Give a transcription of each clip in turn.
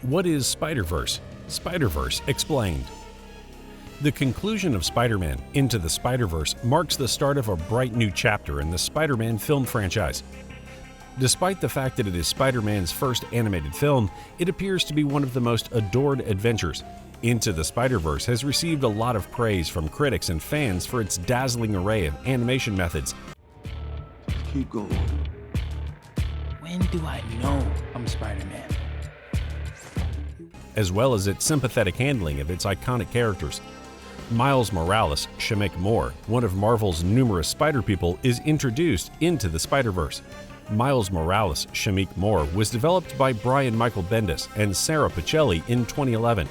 What is Spiderverse? Spiderverse explained. The conclusion of Spider-Man Into the Spiderverse marks the start of a bright new chapter in the Spider-Man film franchise. Despite the fact that it is Spider-Man's first animated film, it appears to be one of the most adored adventures. Into the Spiderverse has received a lot of praise from critics and fans for its dazzling array of animation methods. Keep going. When do I know I'm Spider-Man? As well as its sympathetic handling of its iconic characters. Miles Morales, Shameik Moore, one of Marvel's numerous Spider-People, is introduced into the Spider-Verse. Miles Morales, Shameik Moore, was developed by Brian Michael Bendis and Sarah Pichelli in 2011.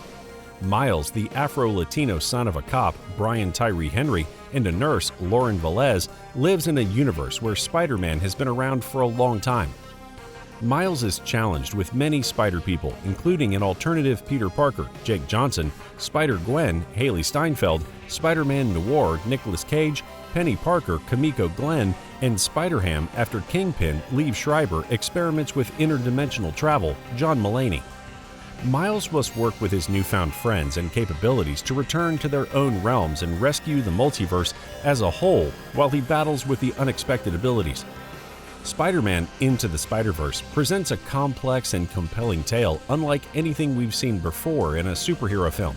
Miles, the Afro-Latino son of a cop, Brian Tyree Henry, and a nurse, Lauren Velez, lives in a universe where Spider-Man has been around for a long time. Miles is challenged with many Spider-People, including an alternative Peter Parker, Jake Johnson, Spider-Gwen, Haley Steinfeld, Spider-Man Noir, Nicolas Cage, Penny Parker, Kimiko Glenn, and Spider-Ham after Kingpin, Liev Schreiber experiments with interdimensional travel, John Mulaney. Miles must work with his newfound friends and capabilities to return to their own realms and rescue the multiverse as a whole while he battles with the unexpected abilities. Spider-Man Into the Spider-Verse presents a complex and compelling tale unlike anything we've seen before in a superhero film.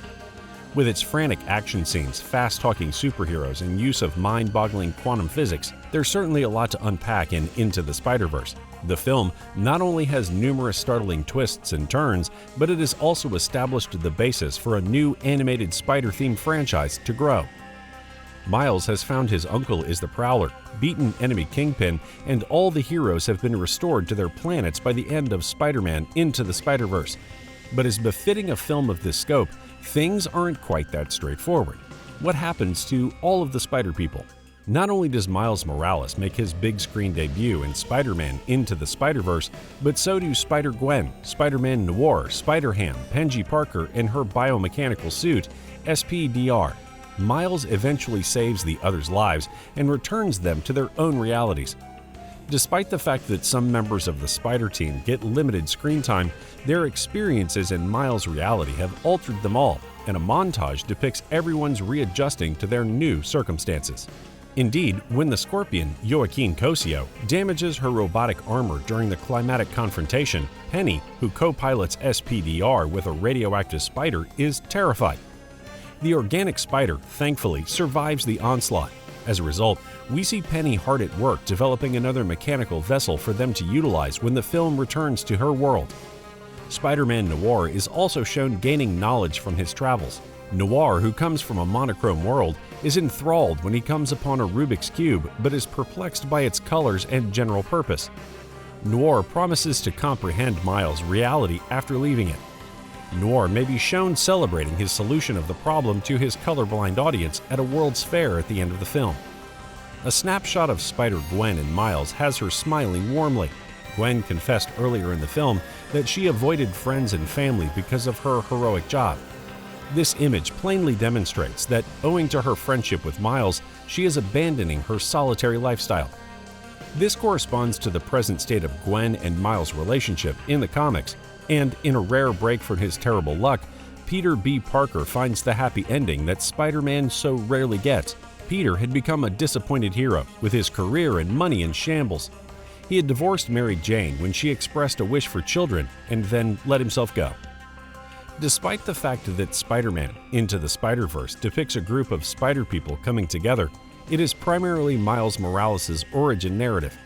With its frantic action scenes, fast-talking superheroes, and use of mind-boggling quantum physics, there's certainly a lot to unpack in Into the Spider-Verse. The film not only has numerous startling twists and turns, but it has also established the basis for a new animated Spider-themed franchise to grow. Miles has found his uncle is the Prowler, beaten enemy Kingpin, and all the heroes have been restored to their planets by the end of Spider-Man Into the Spider-Verse. But as befitting a film of this scope, things aren't quite that straightforward. What happens to all of the Spider-People? Not only does Miles Morales make his big screen debut in Spider-Man Into the Spider-Verse, but so do Spider-Gwen, Spider-Man Noir, Spider-Ham, Penny Parker, and her biomechanical suit, SPDR. Miles eventually saves the others' lives and returns them to their own realities. Despite the fact that some members of the Spider team get limited screen time, their experiences in Miles' reality have altered them all, and a montage depicts everyone's readjusting to their new circumstances. Indeed, when the Scorpion, Joaquin Cosio, damages her robotic armor during the climatic confrontation, Penny, who co-pilots SPDR with a radioactive spider, is terrified. The organic spider, thankfully, survives the onslaught. As a result, we see Penny hard at work developing another mechanical vessel for them to utilize when the film returns to her world. Spider-Man Noir is also shown gaining knowledge from his travels. Noir, who comes from a monochrome world, is enthralled when he comes upon a Rubik's Cube but is perplexed by its colors and general purpose. Noir promises to comprehend Miles' reality after leaving it. Noir may be shown celebrating his solution of the problem to his colorblind audience at a World's Fair at the end of the film. A snapshot of Spider-Gwen and Miles has her smiling warmly. Gwen confessed earlier in the film that she avoided friends and family because of her heroic job. This image plainly demonstrates that, owing to her friendship with Miles, she is abandoning her solitary lifestyle. This corresponds to the present state of Gwen and Miles' relationship in the comics, and in a rare break from his terrible luck, Peter B. Parker finds the happy ending that Spider-Man so rarely gets. Peter had become a disappointed hero, with his career and money in shambles. He had divorced Mary Jane when she expressed a wish for children, and then let himself go. Despite the fact that Spider-Man Into the Spider-Verse depicts a group of Spider-People coming together, it is primarily Miles Morales' origin narrative.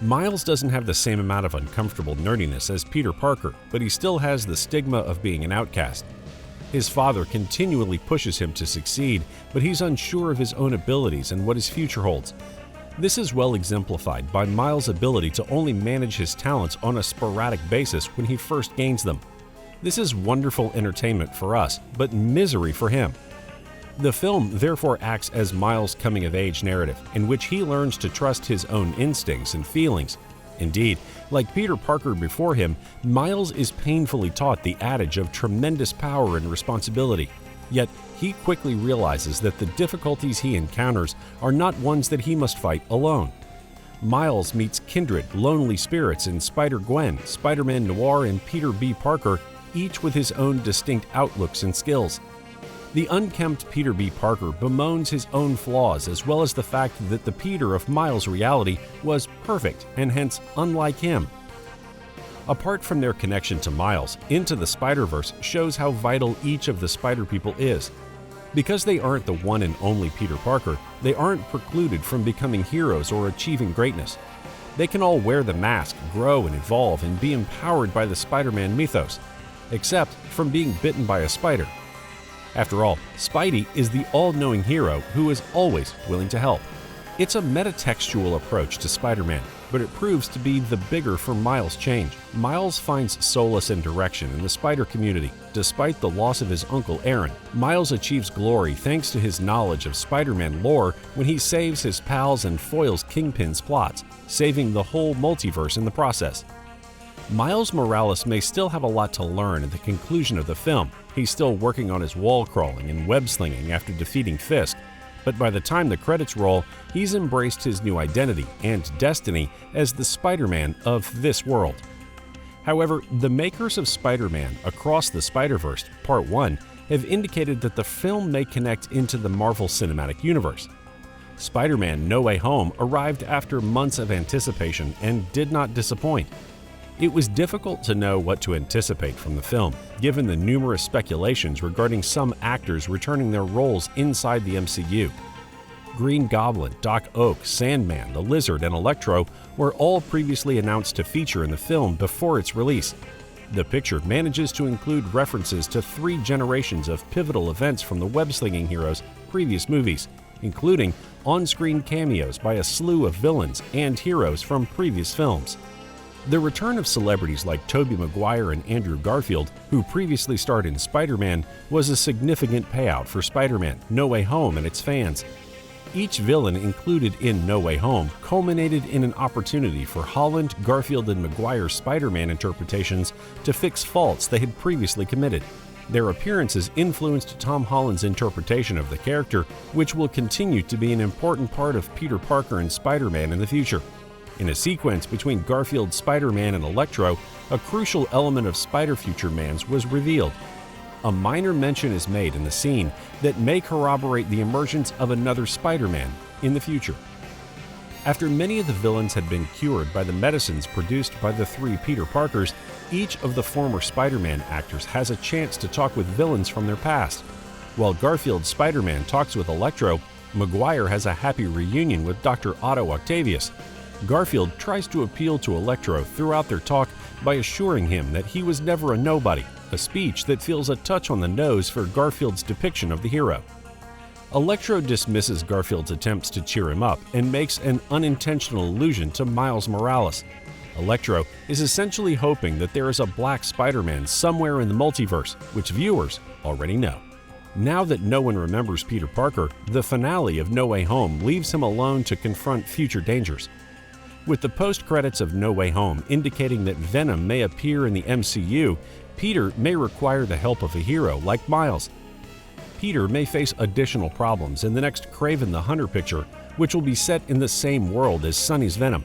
Miles doesn't have the same amount of uncomfortable nerdiness as Peter Parker, but he still has the stigma of being an outcast. His father continually pushes him to succeed, but he's unsure of his own abilities and what his future holds. This is well exemplified by Miles' ability to only manage his talents on a sporadic basis when he first gains them. This is wonderful entertainment for us, but misery for him. The film therefore acts as Miles' coming-of-age narrative, in which he learns to trust his own instincts and feelings. Indeed, like Peter Parker before him, Miles is painfully taught the adage of tremendous power and responsibility. Yet, he quickly realizes that the difficulties he encounters are not ones that he must fight alone. Miles meets kindred, lonely spirits in Spider-Gwen, Spider-Man Noir, and Peter B. Parker, each with his own distinct outlooks and skills. The unkempt Peter B. Parker bemoans his own flaws, as well as the fact that the Peter of Miles' reality was perfect and hence unlike him. Apart from their connection to Miles, Into the Spiderverse shows how vital each of the Spider People is. Because they aren't the one and only Peter Parker, they aren't precluded from becoming heroes or achieving greatness. They can all wear the mask, grow and evolve, and be empowered by the Spider-Man mythos, except from being bitten by a spider. After all, Spidey is the all-knowing hero who is always willing to help. It's a metatextual approach to Spider-Man, but it proves to be the bigger for Miles' change. Miles finds solace and direction in the Spider community. Despite the loss of his uncle Aaron, Miles achieves glory thanks to his knowledge of Spider-Man lore when he saves his pals and foils Kingpin's plots, saving the whole multiverse in the process. Miles Morales may still have a lot to learn at the conclusion of the film. He's still working on his wall crawling and web slinging after defeating Fisk, but by the time the credits roll, he's embraced his new identity and destiny as the Spider-Man of this world. However, the makers of Spider-Man Across the Spider-Verse Part 1 have indicated that the film may connect into the Marvel Cinematic Universe. Spider-Man No Way Home arrived after months of anticipation and did not disappoint. It was difficult to know what to anticipate from the film, given the numerous speculations regarding some actors returning their roles inside the MCU. Green Goblin, Doc Ock, Sandman, the Lizard, and Electro were all previously announced to feature in the film before its release. The picture manages to include references to 3 generations of pivotal events from the web-slinging heroes' previous movies, including on-screen cameos by a slew of villains and heroes from previous films. The return of celebrities like Tobey Maguire and Andrew Garfield, who previously starred in Spider-Man, was a significant payout for Spider-Man No Way Home and its fans. Each villain included in No Way Home culminated in an opportunity for Holland, Garfield, and Maguire's Spider-Man interpretations to fix faults they had previously committed. Their appearances influenced Tom Holland's interpretation of the character, which will continue to be an important part of Peter Parker and Spider-Man in the future. In a sequence between Garfield's Spider-Man and Electro, a crucial element of Spider-Future Man's was revealed. A minor mention is made in the scene that may corroborate the emergence of another Spider-Man in the future. After many of the villains had been cured by the medicines produced by the 3 Peter Parkers, each of the former Spider-Man actors has a chance to talk with villains from their past. While Garfield's Spider-Man talks with Electro, Maguire has a happy reunion with Dr. Otto Octavius. Garfield tries to appeal to Electro throughout their talk by assuring him that he was never a nobody, a speech that feels a touch on the nose for Garfield's depiction of the hero. Electro dismisses Garfield's attempts to cheer him up and makes an unintentional allusion to Miles Morales. Electro is essentially hoping that there is a Black Spider-Man somewhere in the multiverse, which viewers already know. Now that no one remembers Peter Parker, the finale of No Way Home leaves him alone to confront future dangers. With the post-credits of No Way Home indicating that Venom may appear in the MCU, Peter may require the help of a hero like Miles. Peter may face additional problems in the next Kraven the Hunter picture, which will be set in the same world as Sonny's Venom.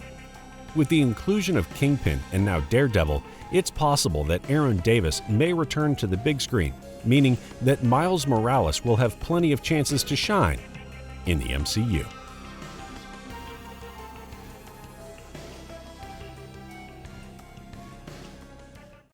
With the inclusion of Kingpin and now Daredevil, it's possible that Aaron Davis may return to the big screen, meaning that Miles Morales will have plenty of chances to shine in the MCU.